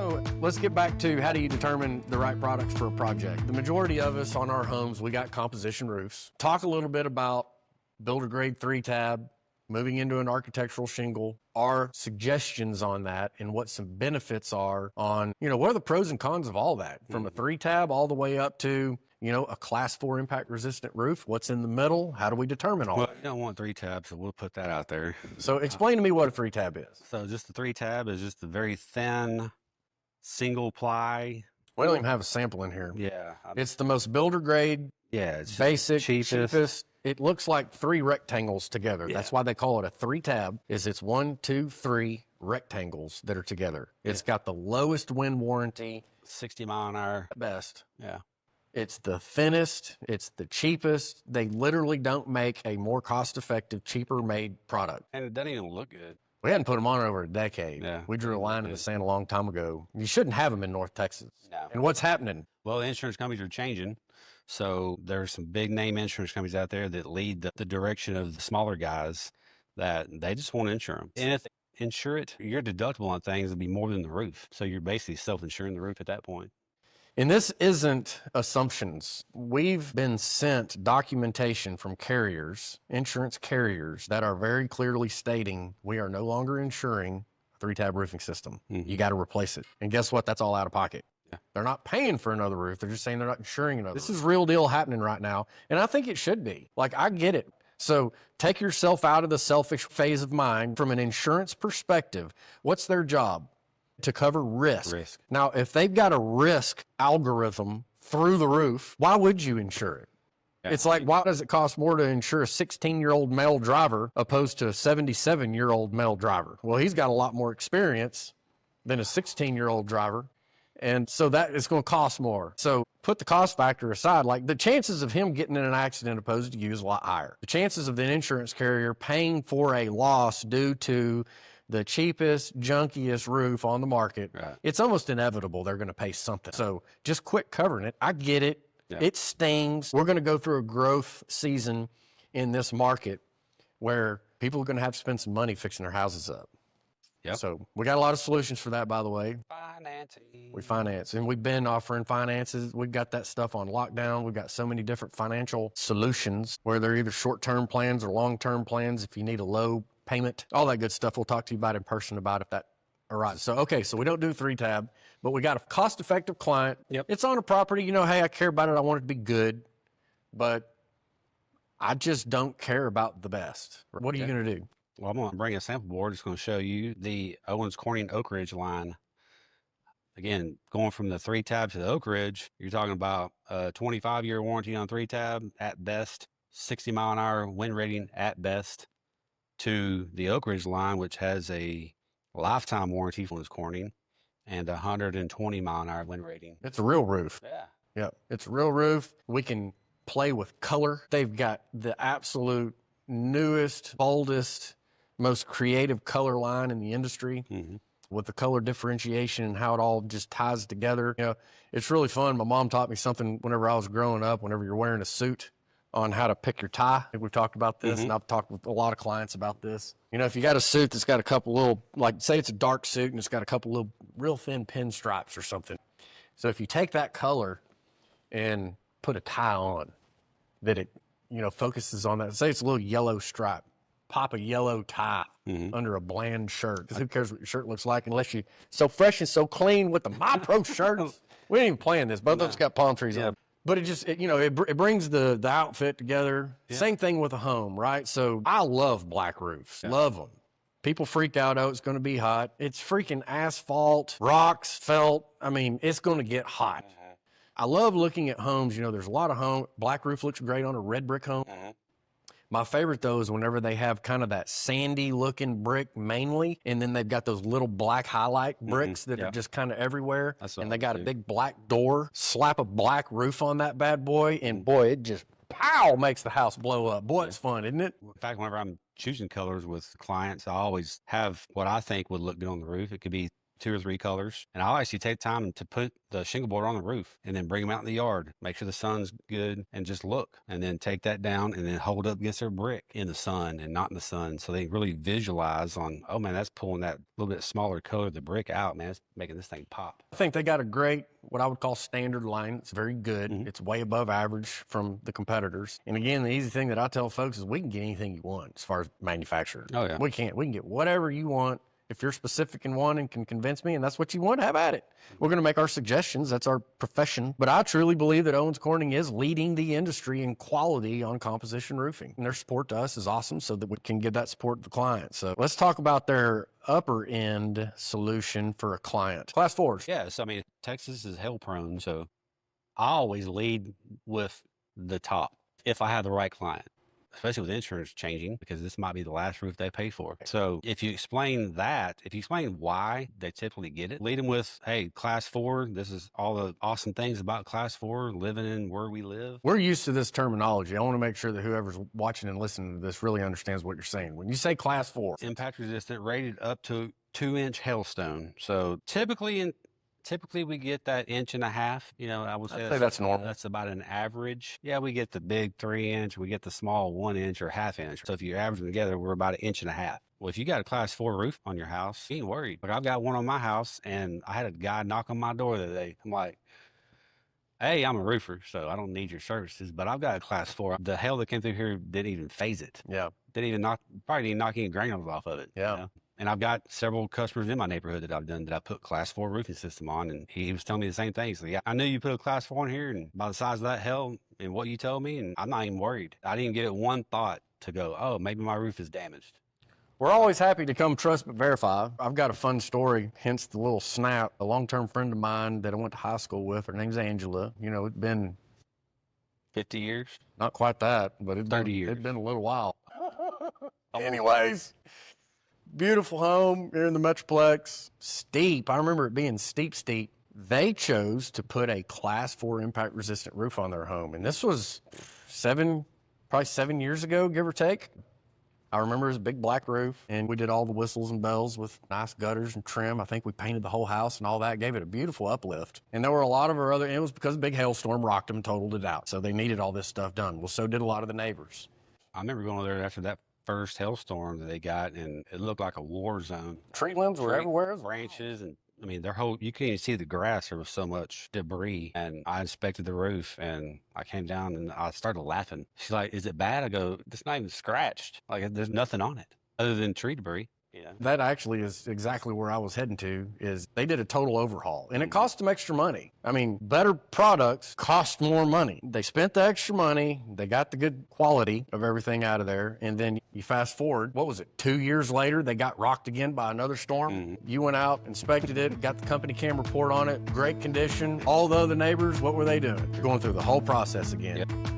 So let's get back to how do you determine the right products for a project? The majority of us on our homes, we got composition roofs. Talk a little bit about builder grade 3-tab, moving into an architectural shingle, our suggestions on that and what some benefits are on, what are the pros and cons of all that from a 3-tab all the way up to, a class 4 impact resistant roof. What's in the middle? How do we determine all that? You don't want 3-tabs, so we'll put that out there. So explain to me what a 3-tab is. So just the 3-tab is just a very thin single ply. We don't even have a sample in here. Yeah. It's the most builder grade, it's basic, cheapest. It looks like 3 rectangles together. Yeah. That's why they call it a 3-tab, is it's 1, 2, 3 rectangles that are together. It's got the lowest wind warranty. 60 mile an hour. Best. Yeah. It's the thinnest. It's the cheapest. They literally don't make a more cost-effective, cheaper made product. And it doesn't even look good. We hadn't put them on over a decade. Yeah. We drew a line in the sand a long time ago. You shouldn't have them in North Texas. No. And what's happening? Well, the insurance companies are changing. So there's some big name insurance companies out there that lead the direction of the smaller guys that they just want to insure them. And if they insure it, your deductible on things will be more than the roof. So you're basically self-insuring the roof at that point. And this isn't assumptions. We've been sent documentation from carriers, insurance carriers, that are very clearly stating we are no longer insuring a 3-tab roofing system. You got to replace it. And guess what? That's all out of pocket. Yeah. They're not paying for another roof. They're just saying they're not insuring another. This is real deal happening right now. And I think it should be. Like, I get it. So take yourself out of the selfish phase of mind. From an insurance perspective, what's their job? To cover risk. Now, if they've got a risk algorithm through the roof, why would you insure it? Yeah. It's like, why does it cost more to insure a 16-year-old male driver opposed to a 77-year-old male driver? Well, he's got a lot more experience than a 16-year-old driver. And so that is going to cost more. So put the cost factor aside, like the chances of him getting in an accident opposed to you is a lot higher. The chances of the insurance carrier paying for a loss due to the cheapest, junkiest roof on the market, it's almost inevitable they're going to pay something. So just quit covering it. I get it. Yeah. It stings. We're going to go through a growth season in this market where people are going to have to spend some money fixing their houses up. Yep. So we got a lot of solutions for that, by the way. Financing. We finance, and we've been offering finances. We've got that stuff on lockdown. We've got so many different financial solutions where they're either short-term plans or long-term plans. If you need a low payment, all that good stuff, we'll talk to you about in person about if that arises. So, okay, so we don't do 3-tab, but we got a cost-effective client. Yep. It's on a property, hey, I care about it. I want it to be good, but I just don't care about the best. What are you going to do? Well, I'm going to bring a sample board. It's going to show you the Owens Corning Oak Ridge line. Again, going from the 3-tab to the Oak Ridge, you're talking about a 25-year warranty on 3-tab at best, 60 mile an hour wind rating at best, to the Oak Ridge line, which has a lifetime warranty from Owens Corning and 120 mile an hour wind rating. It's a real roof. Yeah. Yep. It's a real roof. We can play with color. They've got the absolute newest, boldest, most creative color line in the industry with the color differentiation and how it all just ties together. It's really fun. My mom taught me something whenever I was growing up, whenever you're wearing a suit, on how to pick your tie. I think we've talked about this, and I've talked with a lot of clients about this. If you got a suit that's got a couple little, like say it's a dark suit and it's got a couple little real thin pinstripes or something. So if you take that color and put a tie on that it, focuses on that, say it's a little yellow stripe, pop a yellow tie under a bland shirt. Because who cares what your shirt looks like unless you're so fresh and so clean with the My Pro shirts. We ain't even playing this. Both of us got palm trees on. But it just, it brings the outfit together. Yeah. Same thing with a home, right? So I love black roofs. Yeah. Love them. People freak out, it's going to be hot. It's freaking asphalt, rocks, felt. It's going to get hot. I love looking at homes. There's a lot of black roof looks great on a red brick home. My favorite, though, is whenever they have kind of that sandy-looking brick mainly, and then they've got those little black highlight bricks that are just kind of everywhere, and they got a big black door. Slap a black roof on that bad boy, and boy, it just, pow, makes the house blow up. Boy, it's fun, isn't it? In fact, whenever I'm choosing colors with clients, I always have what I think would look good on the roof. It could be 2 or 3 colors. And I'll actually take time to put the shingle board on the roof and then bring them out in the yard, make sure the sun's good, and just look. And then take that down and then hold up against their brick in the sun and not in the sun. So they really visualize on, oh man, that's pulling that little bit smaller color of the brick out, man. It's making this thing pop. I think they got a great, what I would call standard line. It's very good. It's way above average from the competitors. And again, the easy thing that I tell folks is we can get anything you want as far as manufacturer. Oh, yeah. We can get whatever you want. If you're specific in one and can convince me and that's what you want, have at it. We're going to make our suggestions. That's our profession. But I truly believe that Owens Corning is leading the industry in quality on composition roofing. And their support to us is awesome so that we can give that support to the client. So let's talk about their upper end solution for a client. Class 4s. Yeah, so I mean, Texas is hail prone, so I always lead with the top if I have the right client, especially with insurance changing, because this might be the last roof they pay for. So if you explain that, if you explain why they typically get it, lead them with, hey, class 4, this is all the awesome things about class 4, living in where we live. We're used to this terminology. I want to make sure that whoever's watching and listening to this really understands what you're saying. When you say class 4, Impact resistant, rated up to 2-inch hailstone. So typically we get that 1.5 inches. You know, I would say that's normal. That's about an average. Yeah, we get the big 3-inch, we get the small 1-inch or 1/2 inch. So if you average them together, we're about 1.5 inches. Well, if you got a class 4 roof on your house, you ain't worried. Like I've got one on my house, and I had a guy knock on my door the other day. I'm like, hey, I'm a roofer, so I don't need your services, but I've got a class 4. The hail that came through here didn't even phase it. Yeah. Probably didn't knock any granules off of it. Yeah. You know? And I've got several customers in my neighborhood that I've done that I put class 4 roofing system on, and he was telling me the same thing. So yeah, I knew you put a class 4 in here, and by the size of that hail and what you told me, and I'm not even worried. I didn't give it one thought to go, oh, maybe my roof is damaged. We're always happy to come trust but verify. I've got a fun story, hence the little snap. A long-term friend of mine that I went to high school with, her name's Angela. You know, it's been 50 years? not quite that, but it's 30 years. It's been a little while. Anyways, beautiful home here in the Metroplex. Steep. I remember it being steep. They chose to put a class 4 impact resistant roof on their home. And this was probably 7 years ago, give or take. I remember it was a big black roof, and we did all the whistles and bells with nice gutters and trim. I think we painted the whole house and all that, gave it a beautiful uplift. And there were a lot of our it was because a big hailstorm rocked them and totaled it out. So they needed all this stuff done. Well, so did a lot of the neighbors. I remember going over there after that first hailstorm that they got, and it looked like a war zone. Tree limbs were everywhere. Branches, and I mean, you couldn't even see the grass. There was so much debris. And I inspected the roof, and I came down and I started laughing. She's like, is it bad? I go, it's not even scratched. Like, there's nothing on it other than tree debris. Yeah. That actually is exactly where I was heading to, is they did a total overhaul, and it cost them extra money. I mean, better products cost more money. They spent the extra money, they got the good quality of everything out of there, and then you fast forward, what was it, 2 years later, they got rocked again by another storm. You went out, inspected it, got the company cam report on it, great condition. All the other neighbors, what were they doing? Going through the whole process again. Yep.